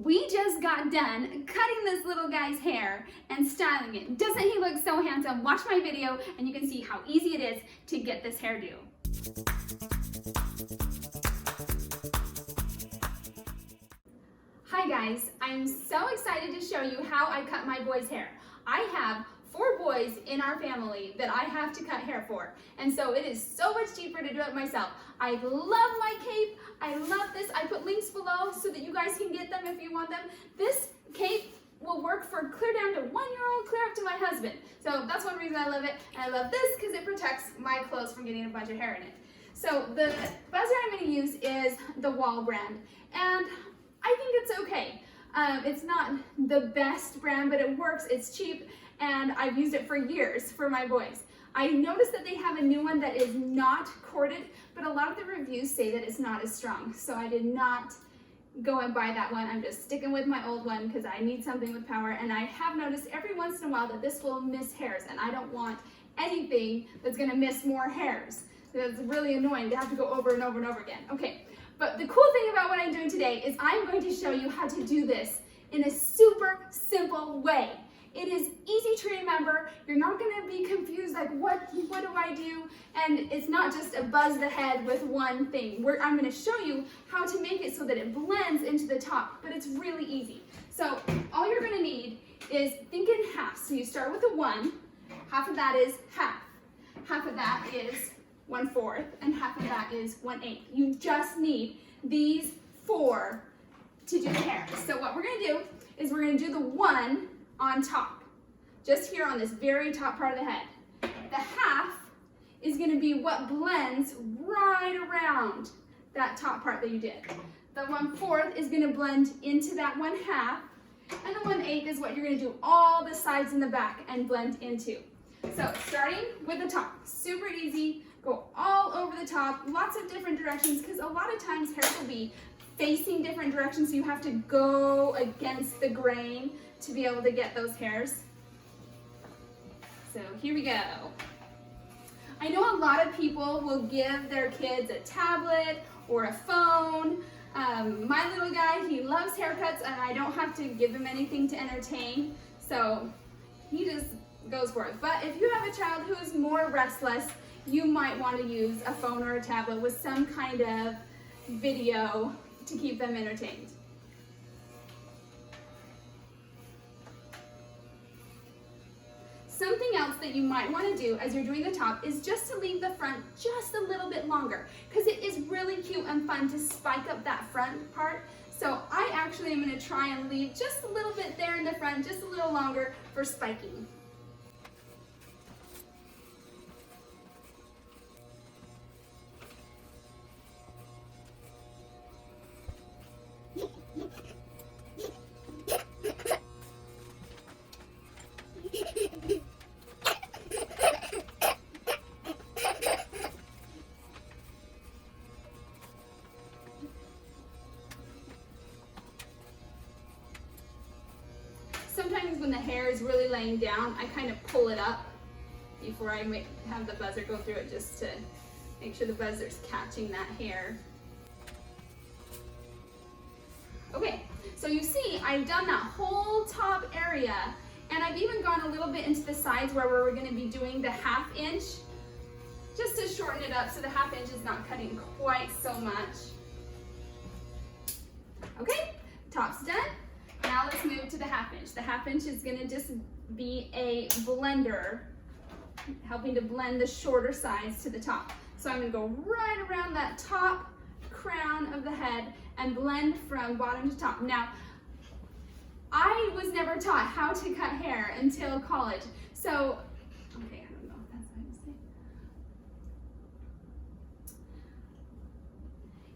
We just got done cutting this little guy's hair and styling it. Doesn't he look so handsome? Watch my video and you can see how easy it is to get this hairdo. Hi guys, I'm so excited to show you how I cut my boy's hair. I have 4 boys in our family that I have to cut hair for, and so it is so much cheaper to do it myself. I love my cape. I love this. I put links below so that you guys can get them if you want them. This cape will work for clear down to 1-year-old, clear up to my husband. So that's one reason I love it. And I love this because it protects my clothes from getting a bunch of hair in it. So the buzzer I'm going to use is the Wall brand, and I think it's okay. It's not the best brand, but it works. It's cheap, and I've used it for years for my boys. I noticed that they have a new one that is not corded, but a lot of the reviews say that it's not as strong. So I did not go and buy that one. I'm just sticking with my old one because I need something with power. And I have noticed every once in a while that this will miss hairs, and I don't want anything that's gonna miss more hairs. It's really annoying to have to go over and over and over again. Okay, but the cool thing about what I'm doing today is I'm going to show you how to do this in a super simple way. It is easy to remember. You're not going to be confused like what do I do? And it's not just a buzz the head with one thing. I'm going to show you how to make it so that it blends into the top, but it's really easy. So all you're going to need is think in half. So you start with a 1, half of that is half. Half of that is 1/4, and half of that is 1/8. You just need these 4 to do hair. So what we're going to do is we're going to do the 1 on top, just here on this very top part of the head. The half is going to be what blends right around that top part that you did. The 1/4 is going to blend into that 1/2, and the 1/8 is what you're going to do all the sides and the back and blend into. So starting with the top, super easy, go all over the top, lots of different directions, because a lot of times hair will be facing different directions, so you have to go against the grain to be able to get those hairs. So here we go. I know a lot of people will give their kids a tablet or a phone. My little guy, he loves haircuts, and I don't have to give him anything to entertain, so he just goes for it. But if you have a child who is more restless, you might want to use a phone or a tablet with some kind of video to keep them entertained. Something else that you might want to do as you're doing the top is just to leave the front just a little bit longer, because it is really cute and fun to spike up that front part. So I actually am going to try and leave just a little bit there in the front, just a little longer for spiking. Sometimes when the hair is really laying down, I kind of pull it up before I have the buzzer go through it, just to make sure the buzzer's catching that hair. Okay, so you see I've done that whole top area, and I've even gone a little bit into the sides where we're going to be doing the 1/2 inch, just to shorten it up so the 1/2 inch is not cutting quite so much. Okay, top's done. Now let's move to the 1/2 inch. The 1/2 inch is going to just be a blender, helping to blend the shorter sides to the top. So I'm going to go right around that top crown of the head and blend from bottom to top. Now, I was never taught how to cut hair until college. So, okay, I don't know if that's how to say.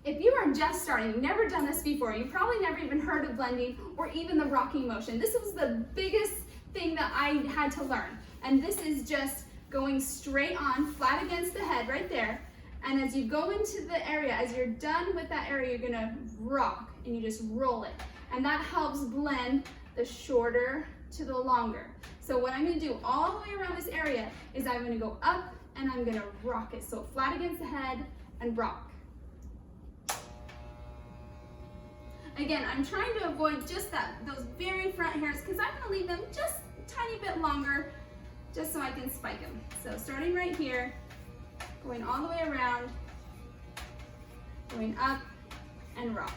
If you are just starting, never done this before, you probably never even heard of blending or even the rocking motion. This was the biggest thing that I had to learn. And this is just going straight on, flat against the head right there. And as you go into the area, as you're done with that area, you're gonna rock and you just roll it. And that helps blend the shorter to the longer. So what I'm gonna do all the way around this area is I'm gonna go up and I'm gonna rock it. So flat against the head and rock. Again, I'm trying to avoid just those very front hairs because I'm gonna leave them just a tiny bit longer just so I can spike them. So starting right here, going all the way around, going up and rock.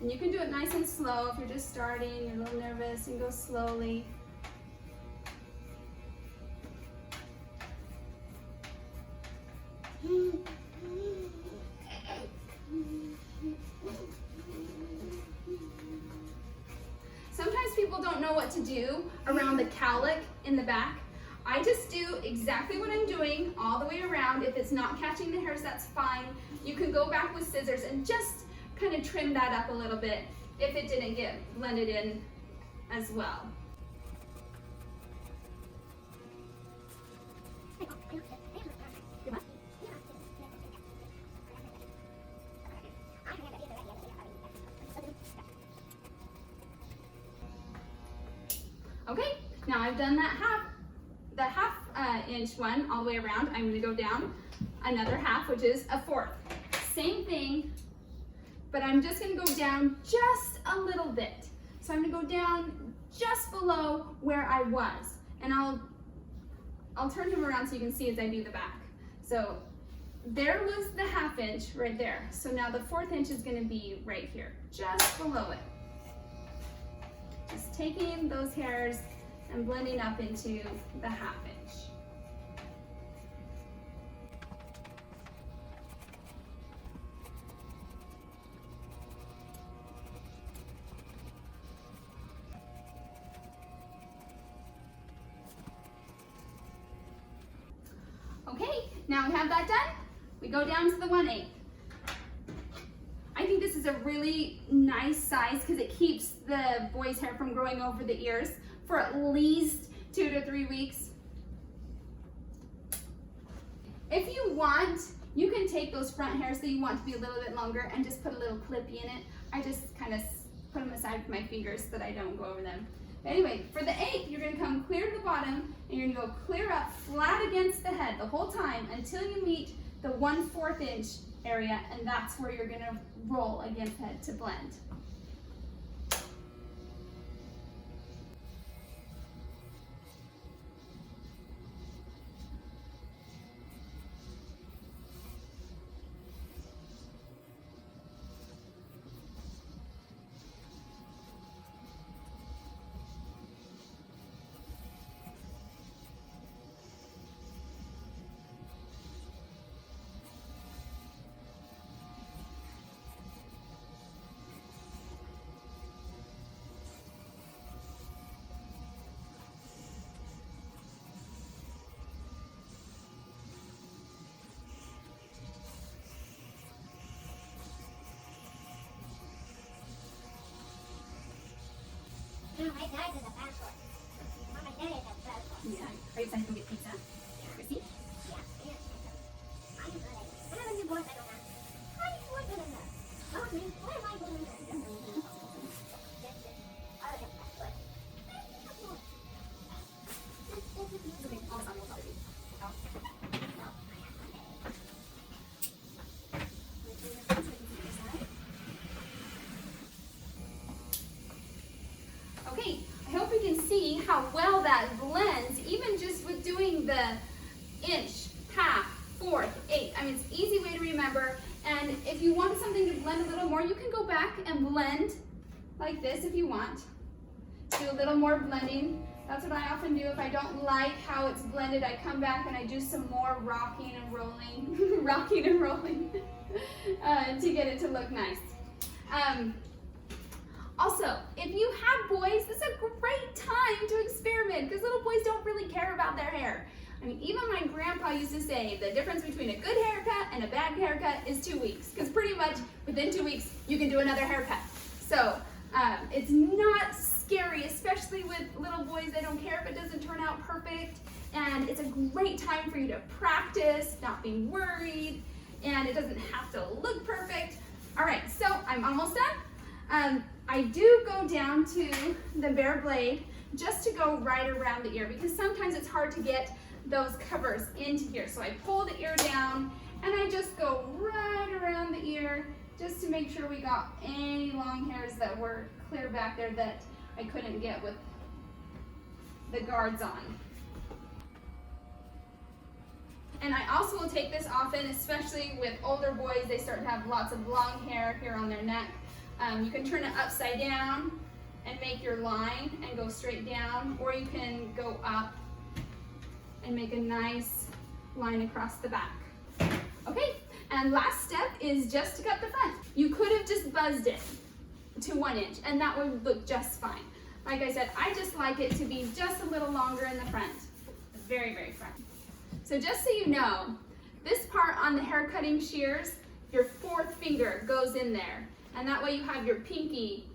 And you can do it nice and slow if you're just starting, you're a little nervous, and go slowly. Sometimes people don't know what to do around the cowlick in the back. I just do exactly what I'm doing all the way around. If it's not catching the hairs, that's fine. You can go back with scissors and just kind of trim that up a little bit if it didn't get blended in as well. Okay, now I've done that half inch one all the way around. I'm gonna go down another half, which is a fourth. Same thing, but I'm just gonna go down just a little bit. So I'm gonna go down just below where I was, and I'll turn him around so you can see as I do the back. So there was the half inch right there. So now the fourth inch is gonna be right here, just below it. Just taking those hairs and blending up into the half inch. Okay, now we have that done. We go down to the 1/8. I think this is a really nice size because it keeps the boy's hair from growing over the ears for at least 2 to 3 weeks. If you want, you can take those front hairs that you want to be a little bit longer and just put a little clippy in it. I just kind of put them aside with my fingers so that I don't go over them. But anyway, for the 8th, you're gonna come clear to the bottom and you're gonna go clear up flat against the head the whole time until you meet the 1/4 inch area, and that's where you're gonna roll against the head to blend. Yeah. Are you excited to go get pizza? Chrissy? Okay, I hope you can see how well that blends, even just with doing the inch, half, fourth, eighth. I mean, it's an easy way to remember. And if you want something to blend a little more, you can go back and blend like this if you want. Do a little more blending. That's what I often do. If I don't like how it's blended, I come back and I do some more rocking and rolling, rocking and rolling to get it to look nice. Also, if you have boys, this is a great time to experiment because little boys don't really care about their hair. I mean, even my grandpa used to say the difference between a good haircut and a bad haircut is 2 weeks, because pretty much within 2 weeks you can do another haircut. So it's not scary, especially with little boys. They don't care if it doesn't turn out perfect, and it's a great time for you to practice, not being worried, and it doesn't have to look perfect. All right, so I'm almost done. I do go down to the bare blade just to go right around the ear because sometimes it's hard to get those covers into here. So I pull the ear down and I just go right around the ear just to make sure we got any long hairs that were clear back there that I couldn't get with the guards on. And I also will take this often, especially with older boys. They start to have lots of long hair here on their neck. You can turn it upside down and make your line and go straight down, or you can go up and make a nice line across the back. Okay, and last step is just to cut the front. You could have just buzzed it to 1 inch and that would look just fine. Like I said, I just like it to be just a little longer in the front, very, very front. So just so you know, this part on the hair cutting shears, your 4th finger goes in there, and that way you have your pinky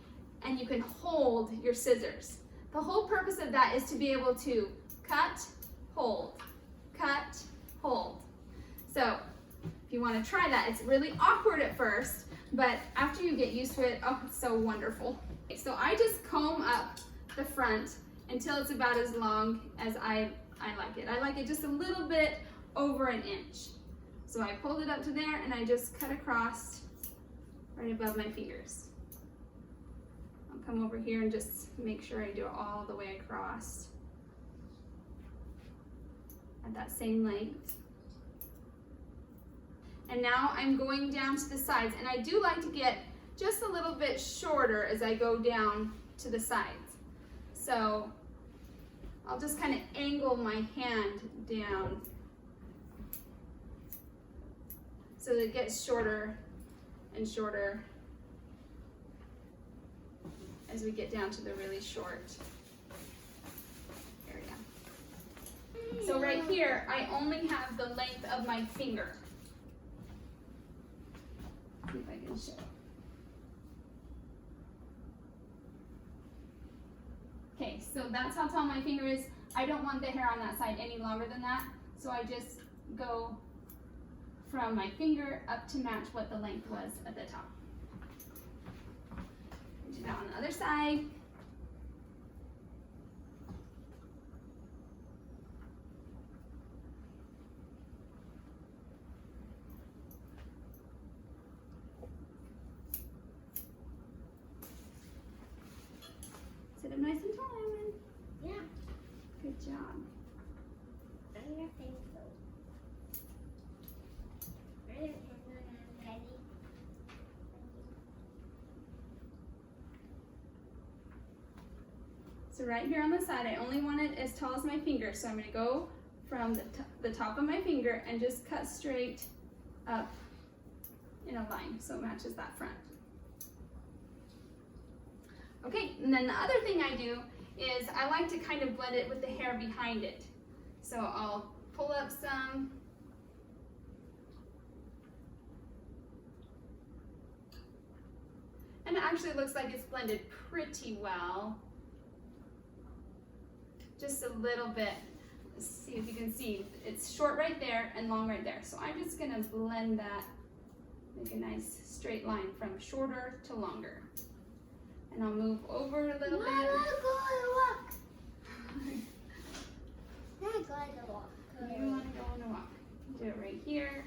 and you can hold your scissors. The whole purpose of that is to be able to cut, hold, cut, hold. So if you want to try that, it's really awkward at first, but after you get used to it, oh, it's so wonderful. So I just comb up the front until it's about as long as I like it. I like it just a little bit over 1 inch. So I pulled it up to there and I just cut across right above my fingers. I'll come over here and just make sure I do it all the way across at that same length. And now I'm going down to the sides, and I do like to get just a little bit shorter as I go down to the sides. So I'll just kind of angle my hand down so that it gets shorter and shorter as we get down to the really short area. So right here, I only have the length of my finger. See if I can show. Okay, so that's how tall my finger is. I don't want the hair on that side any longer than that, so I just go from my finger up to match what the length was at the top. Do that on the other side. Sit up nice and tall, Ellen. Yeah. Good job. I'm gonna think so. Ready? So right here on the side, I only want it as tall as my finger. So I'm going to go from the top of my finger and just cut straight up in a line so it matches that front. Okay, and then the other thing I do is I like to kind of blend it with the hair behind it. So I'll pull up some. And it actually looks like it's blended pretty well. Just a little bit. Let's see if you can see. It's short right there and long right there. So I'm just gonna blend that, make a nice straight line from shorter to longer. And I'll move over a little bit. Not going to walk. You want to go on a walk. Do it right here.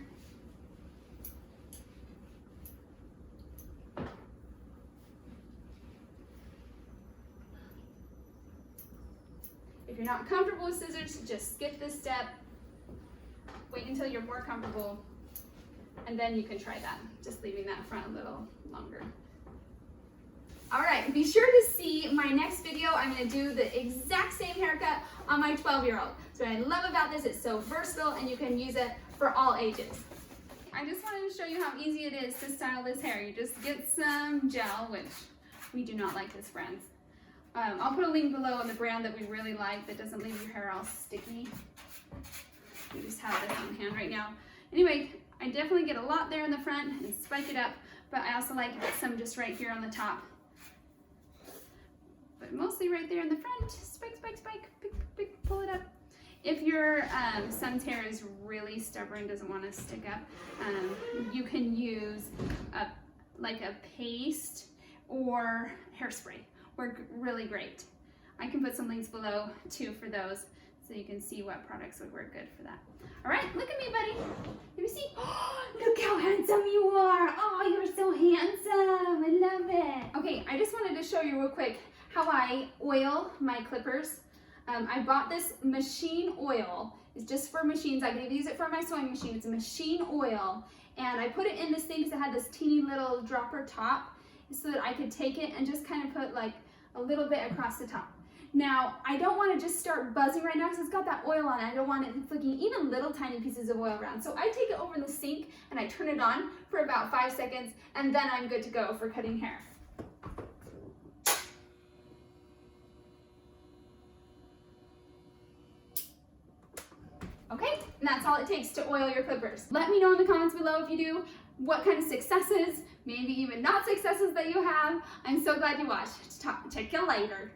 If you're not comfortable with scissors, just skip this step. Wait until you're more comfortable, and then you can try that, just leaving that front a little longer. All right, be sure to see my next video. I'm gonna do the exact same haircut on my 12-year-old. So what I love about this, it's so versatile and you can use it for all ages. I just wanted to show you how easy it is to style this hair. You just get some gel, which we do not like this brand. I'll put a link below on the brand that we really like that doesn't leave your hair all sticky. We just have this on hand right now. Anyway, I definitely get a lot there in the front and spike it up, but I also like to get some just right here on the top. But mostly right there in the front, spike, spike, spike, pick, pick, pull it up. If your son's hair is really stubborn, doesn't want to stick up, you can use like a paste or hairspray. Work really great. I can put some links below too for those. so you can see what products would work good for that. All right, look at me, buddy. Let me see. Oh, look how handsome you are. Oh, you're so handsome. I love it. Okay, I just wanted to show you real quick how I oil my clippers. I bought this machine oil. It's just for machines. I could use it for my sewing machine. It's a machine oil. And I put it in this thing because it had this teeny little dropper top so that I could take it and just kind of put like a little bit across the top. Now, I don't want to just start buzzing right now because it's got that oil on it. I don't want it flicking even little tiny pieces of oil around. So I take it over in the sink and I turn it on for about 5 seconds and then I'm good to go for cutting hair. Okay, and that's all it takes to oil your clippers. Let me know in the comments below if you do, what kind of successes, maybe even not successes that you have. I'm so glad you watched. Check you later.